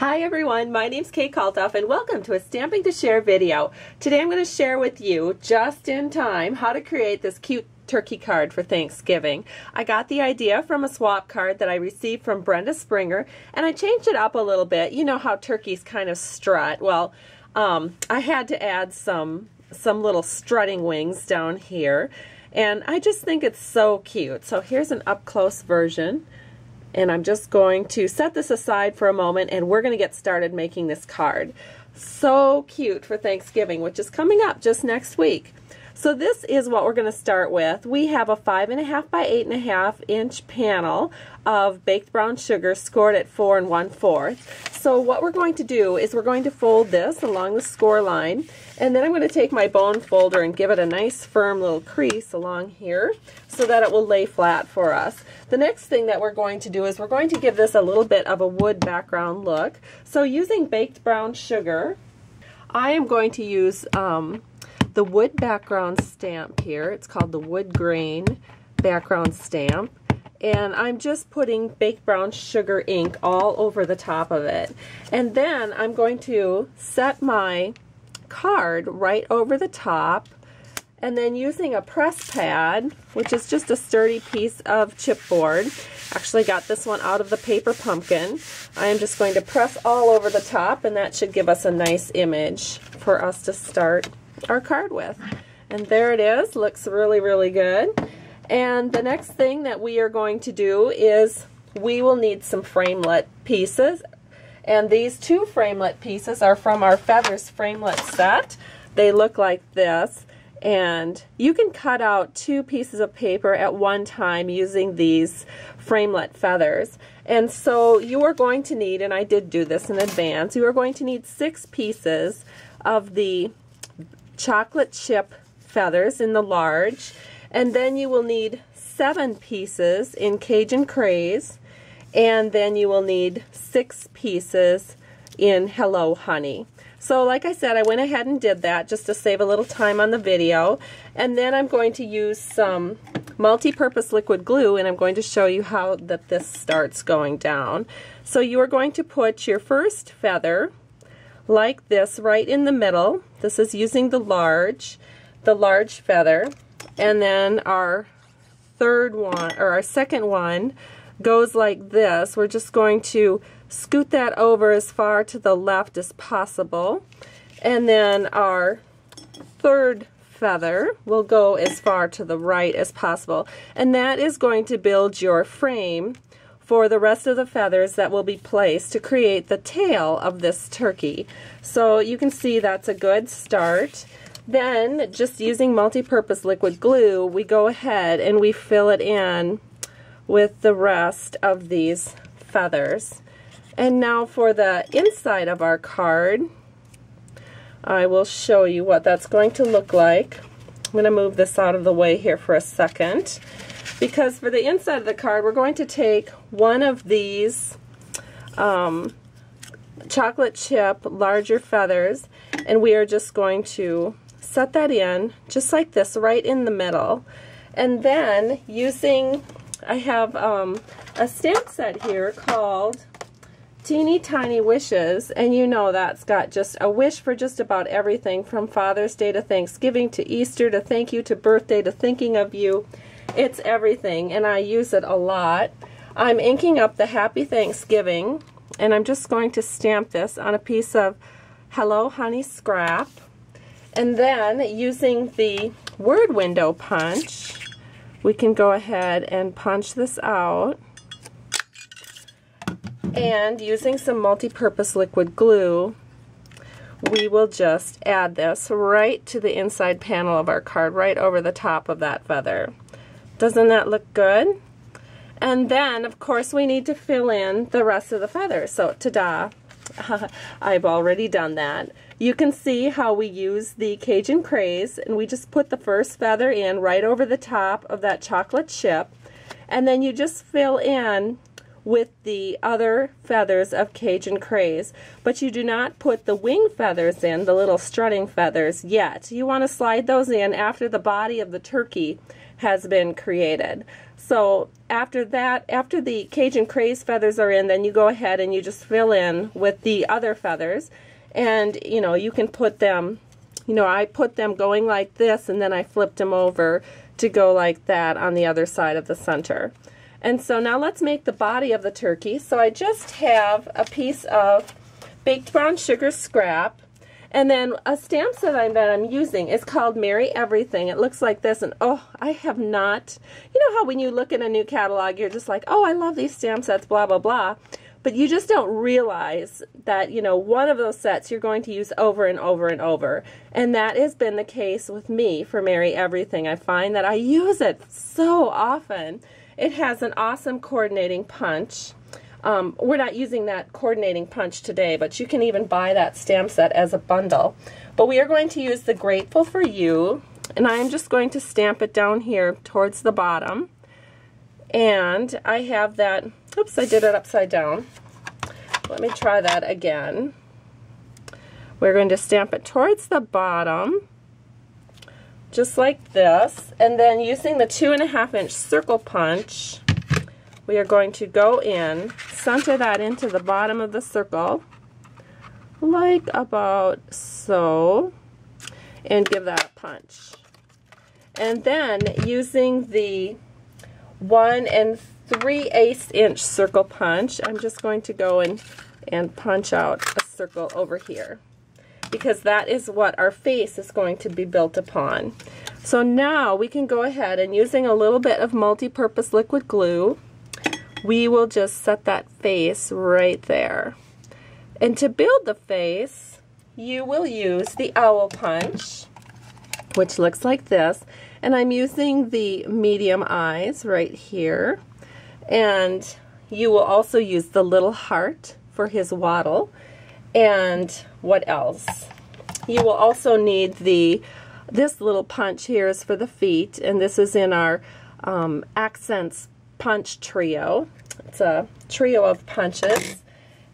Hi everyone, my name's Kate Kalthoff and welcome to a Stamping to Share video. Today I'm going to share with you, just in time, how to create this cute turkey card for Thanksgiving. I got the idea from a swap card that I received from Brenda Springer and I changed it up a little bit. You know how turkeys kind of strut. Well, I had to add some little strutting wings down here and I just think it's so cute. So here's an up-close version. And I'm just going to set this aside for a moment and we're going to get started making this card. So cute for Thanksgiving, which is coming up just next week. So this is what we're going to start with. We have a 5.5 by 8.5 inch panel of baked brown sugar scored at 4 1/4. So what we're going to do is we're going to fold this along the score line, and then I'm going to take my bone folder and give it a nice firm little crease along here so that it will lay flat for us. The next thing that we're going to do is we're going to give this a little bit of a wood background look. So using baked brown sugar, I am going to use the wood background stamp here. It's called the wood grain background stamp. And I'm just putting baked brown sugar ink all over the top of it. And then I'm going to set my card right over the top, and then using a press pad, which is just a sturdy piece of chipboard. Actually got this one out of the paper pumpkin. I am just going to press all over the top, and that should give us a nice image for us to start our card with. And there it is. Looks really, really good. And the next thing that we are going to do is we will need some framelit pieces. And these two framelit pieces are from our Feathers framelit set. They look like this. And you can cut out 2 pieces of paper at one time using these framelit feathers. And so you are going to need, and I did do this in advance, you are going to need 6 pieces of the chocolate chip feathers in the large, and then you will need 7 pieces in Cajun Craze, and then you will need 6 pieces in Hello Honey. So like I said, I went ahead and did that just to save a little time on the video. And then I'm going to use some multi-purpose liquid glue, and I'm going to show you how this starts going down. So you are going to put your first feather like this right in the middle. This is using the large feather. And then our third one, or our second one, goes like this. We're just going to scoot that over as far to the left as possible. And then our third feather will go as far to the right as possible. And that is going to build your frame for the rest of the feathers that will be placed to create the tail of this turkey. So you can see that's a good start. Then, just using multi-purpose liquid glue, we go ahead and we fill it in with the rest of these feathers. And now for the inside of our card, I will show you what that's going to look like. I'm going to move this out of the way here for a second, because for the inside of the card, we're going to take one of these chocolate chip larger feathers, and we are just going to set that in just like this right in the middle. And then using, I have a stamp set here called Teeny Tiny Wishes, and you know that's got just a wish for just about everything, from Father's Day to Thanksgiving to Easter to thank you to birthday to thinking of you. It's everything, and I use it a lot. I'm inking up the Happy Thanksgiving, and I'm just going to stamp this on a piece of Hello Honey scrap. And then using the word window punch, we can go ahead and punch this out. And using some multi-purpose liquid glue, we will just add this right to the inside panel of our card, right over the top of that feather. Doesn't that look good? And then, of course, we need to fill in the rest of the feathers. So, ta-da! I've already done that. You can see how we use the Cajun Craze, and we just put the first feather in right over the top of that chocolate chip, and then you just fill in with the other feathers of Cajun Craze, but you do not put the wing feathers in, the little strutting feathers, yet. You want to slide those in after the body of the turkey has been created. So after that, after the Cajun Craze feathers are in, then you go ahead and you just fill in with the other feathers. And, you know, you can put them, you know, I put them going like this, and then I flipped them over to go like that on the other side of the center. And so now let's make the body of the turkey. So I just have a piece of baked brown sugar scrap, and then a stamp set that I'm using is called Merry Everything. It looks like this, and oh, I have not, you know how when you look at a new catalog, you're just like, oh, I love these stamp sets, blah, blah, blah. But you just don't realize that, you know, one of those sets you're going to use over and over and over. And that has been the case with me for Merry Everything. I find that I use it so often. It has an awesome coordinating punch. We're not using that coordinating punch today, but you can even buy that stamp set as a bundle. But we are going to use the Grateful for You, and I'm just going to stamp it down here towards the bottom. And I have that, oops, I did it upside down. Let me try that again. We're going to stamp it towards the bottom, just like this, and then using the 2.5-inch circle punch, we are going to go in, center that into the bottom of the circle, like about so, and give that a punch. And then using the 1 3/8-inch circle punch, I'm just going to go in and punch out a circle over here, because that is what our face is going to be built upon. So now we can go ahead and, using a little bit of multi-purpose liquid glue, we will just set that face right there. And to build the face, you will use the owl punch, which looks like this. And I'm using the medium eyes right here. And you will also use the little heart for his waddle. And what else? You will also need this little punch here is for the feet, and this is in our Accents punch trio. It's a trio of punches.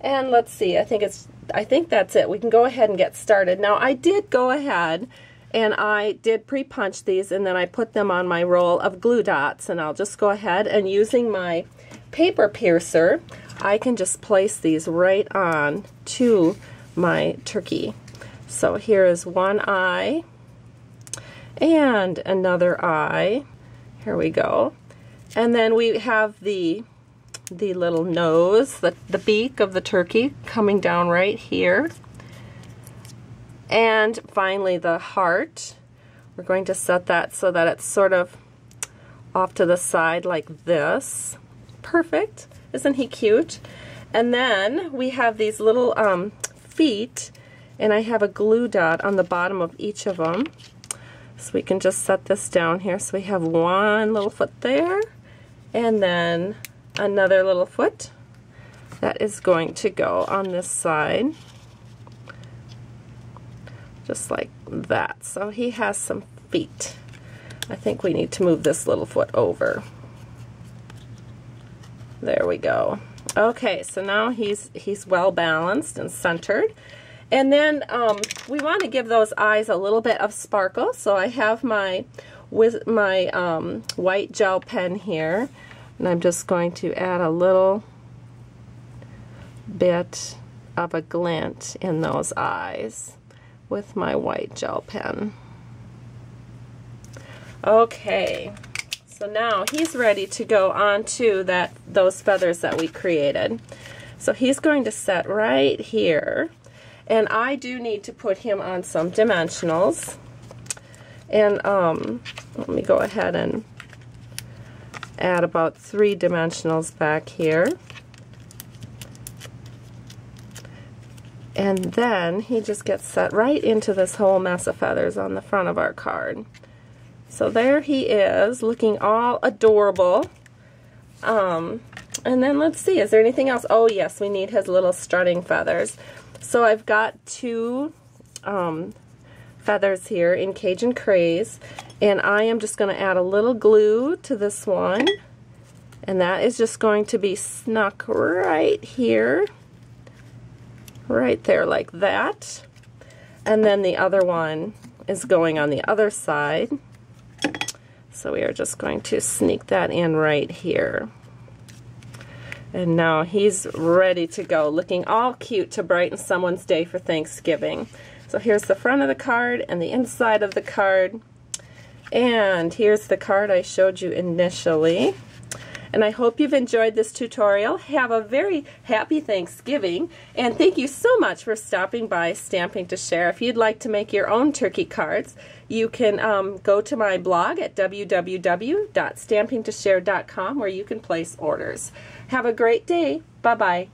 And let's see, I think that's it. We can go ahead and get started. Now I did go ahead and I did pre-punch these, and then I put them on my roll of glue dots, and I'll just go ahead and, using my paper piercer, I can just place these right on to my turkey. So here is one eye and another eye. Here we go. And then we have the little nose, the beak of the turkey coming down right here. And finally the heart. We're going to set that so that it's sort of off to the side like this. Perfect. Isn't he cute? And then we have these little feet, and I have a glue dot on the bottom of each of them. So we can just set this down here. So we have one little foot there, and then another little foot that is going to go on this side, just like that. So he has some feet. I think we need to move this little foot over. There we go. Okay, so now he's well balanced and centered. And then we want to give those eyes a little bit of sparkle. So I have my white gel pen here, and I'm just going to add a little bit of a glint in those eyes with my white gel pen. Okay, so now he's ready to go on to those feathers that we created. So he's going to set right here, and I do need to put him on some dimensionals. And let me go ahead and add about 3 dimensionals back here. And then he just gets set right into this whole mess of feathers on the front of our card. So there he is, looking all adorable. And then let's see, is there anything else? Oh yes, we need his little strutting feathers. So I've got 2 feathers here in Cajun Craze, and I am just going to add a little glue to this one And that is just going to be snuck right here, right there like that. And then the other one is going on the other side. So we are just going to sneak that in right here. And now he's ready to go, looking all cute to brighten someone's day for Thanksgiving. So here's the front of the card and the inside of the card. And here's the card I showed you initially. And I hope you've enjoyed this tutorial. Have a very happy Thanksgiving, and thank you so much for stopping by Stamping to Share. If you'd like to make your own turkey cards, you can go to my blog at www.stampingtoshare.com where you can place orders. Have a great day. Bye-bye.